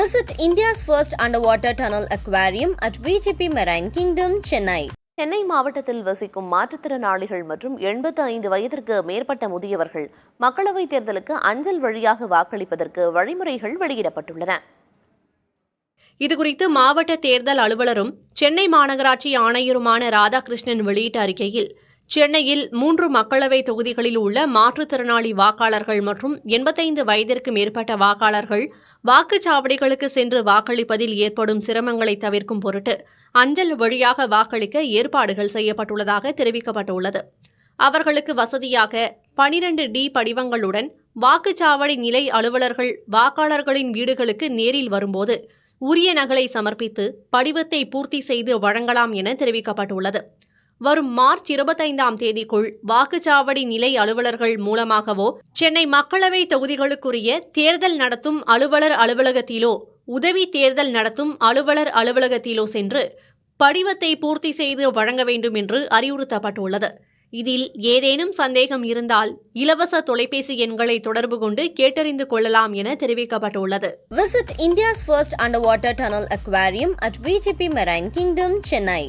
Visit India's first underwater tunnel aquarium at VGP Marine Kingdom, Chennai. Chennai மாவட்டத்தில் வசிக்கும் மாற்றுத்திறனாளிகள் மற்றும் 85 வயதிற்கு மேற்பட்ட முதியவர்கள் மக்களவைத் தேர்தலுக்கு அஞ்சல் வழியாக வாக்களிப்பதற்கு வழிமுறைகள் வெளியிடப்பட்டுள்ளன. இதுகுறித்து மாவட்ட தேர்தல் அலுவலரும் சென்னை மாநகராட்சி ஆணையருமான ராதாகிருஷ்ணன் வெளியிட்ட அறிக்கையில், சென்னையில் 3 மக்களவை தொகுதிகளில் உள்ள மாற்றுத்திறனாளி வாக்காளர்கள் மற்றும் 85 வயதிற்கு மேற்பட்ட வாக்காளர்கள் வாக்குச்சாவடிகளுக்கு சென்று வாக்களிப்பதில் ஏற்படும் சிரமங்களை தவிர்க்கும் பொருட்டு அஞ்சல் வழியாக வாக்களிக்க ஏற்பாடுகள் செய்யப்பட்டுள்ளதாக தெரிவிக்கப்பட்டுள்ளது. அவர்களுக்கு வசதியாக 12D படிவங்களுடன் வாக்குச்சாவடி நிலை அலுவலர்கள் வாக்காளர்களின் வீடுகளுக்கு நேரில் வரும்போது உரிய நகலை சமர்ப்பித்து படிவத்தை பூர்த்தி செய்து வழங்கலாம் என தெரிவிக்கப்பட்டுள்ளது. வரும் மார்ச் 25ஆம் தேதிக்குள் வாக்குச்சாவடி நிலை அலுவலர்கள் மூலமாகவோ சென்னை மக்களவை தொகுதிகளுக்குரிய தேர்தல் நடத்தும் அலுவலர் அலுவலகத்திலோ உதவி தேர்தல் நடத்தும் அலுவலர் அலுவலகத்திலோ சென்று படிவத்தை பூர்த்தி செய்து வழங்க வேண்டும் என்று அறிவுறுத்தப்பட்டுள்ளது. இதில் ஏதேனும் சந்தேகம் இருந்தால் இலவச தொலைபேசி எண்களை தொடர்பு கொண்டு கேட்டறிந்து கொள்ளலாம் என தெரிவிக்கப்பட்டுள்ளது. Visit India's first underwater tunnel aquarium at VGP Marine Kingdom, Chennai.